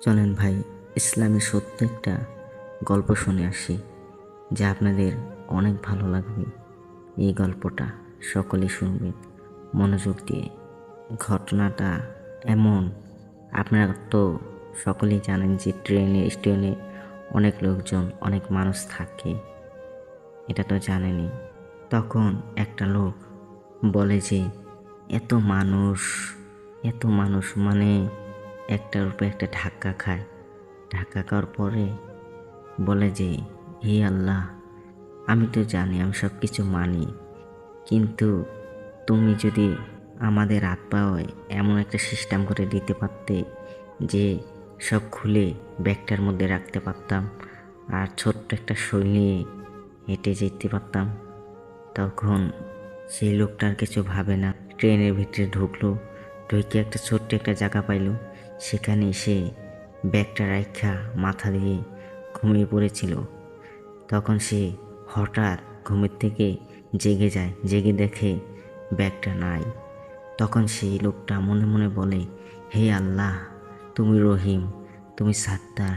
চলেন ভাই, ইসলামী সত্য একটা গল্প শুনে আসি, যা আপনাদের অনেক ভালো লাগবে। এই গল্পটা সকলেই শুনবেন মনোযোগ দিয়ে। ঘটনাটা এমন, আপনারা তো সকলেই জানেন যে ট্রেনে স্টেশনে অনেক লোকজন, অনেক মানুষ থাকে, এটা তো জানেনই। তখন একটা লোক বলে যে এত মানুষ, এত মানুষ মানে একটার উপরে একটা ধাক্কা খায়। ধাক্কা খাওয়ার পরে বলে যে হে আল্লাহ, আমি তো জানি, আমি সব কিছু মানি, কিন্তু তুমি যদি আমাদের হাত পায়ে এমন একটা সিস্টেম করে দিতে পারতে যে সব খুলে ব্যাগটার মধ্যে রাখতে পারতাম আর ছোট্ট একটা সই নিয়ে হেঁটে যেতে পারতাম। তখন সেই লোকটার কিছু ভাবে না, ট্রেনের ভিতরে ঢুকলো, ঢুকে একটা ছোট্ট একটা জায়গা পাইলো, সেখানে সে ব্যাগটা রাখা মাথা দিয়ে ঘুমিয়ে পড়েছিল। তখন সে হঠাৎ ঘুমের থেকে জেগে যায়, জেগে দেখে ব্যাগটা নাই। তখন সেই লোকটা মনে মনে বলে, হে আল্লাহ, তুমি রহিম, তুমি সাত্তার,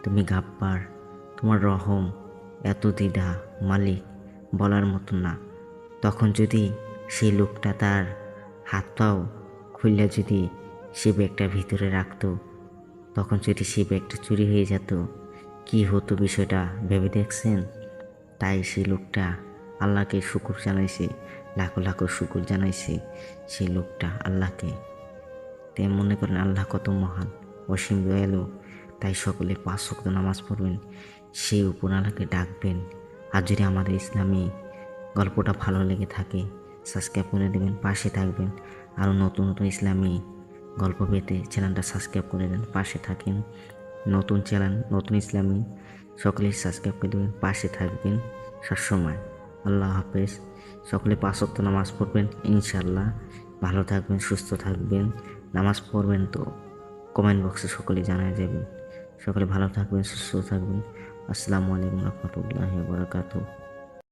তুমি গাব্বার, তোমার রহম এত দ্বিধা মালিক বলার মতো না। তখন যদি সেই লোকটা তার হাত পাও খুললে যদি সে ব্যাগটার ভিতরে রাখতো, তখন যদি সেই ব্যাগটা চুরি হয়ে যেত, কি হতো বিষয়টা ভেবে দেখছেন? তাই সেই লোকটা আল্লাহকে শুকুর জানাইছে, লাখো লাখো শুকুর জানাইছে সেই লোকটা আল্লাহকে। তাই মনে করেন আল্লাহ কত মহান, অসীম দয়ালু। তাই সকলে 5 ওয়াক্ত নামাজ পড়বেন, সেই উপরওয়ালাকে ডাকবেন। আর যদি আমাদের ইসলামী গল্পটা ভালো লেগে থাকে, সাবস্ক্রাইব করে দেবেন, পাশে থাকবেন। আরও নতুন নতুন ইসলামী গল্প পেতে চ্যানেলটা সাবস্ক্রাইব করে দেন, পাশে থাকেন। নতুন চ্যানেল, নতুন ইসলামী, সকলেই সাবস্ক্রাইব করে দেবেন, পাশে থাকবেন সবসময়। আল্লাহ হাফেজ। সকলে 5 ওয়াক্ত নামাজ পড়বেন ইনশাল্লাহ। ভালো থাকবেন, সুস্থ থাকবেন। নামাজ পড়বেন তো কমেন্ট বক্সে সকলে জানায় যাবেন। সকলে ভালো থাকবেন, সুস্থ থাকবেন। আসসালামু আলাইকুম রহমতুল্লাহি ওয়া বারাকাতুহু।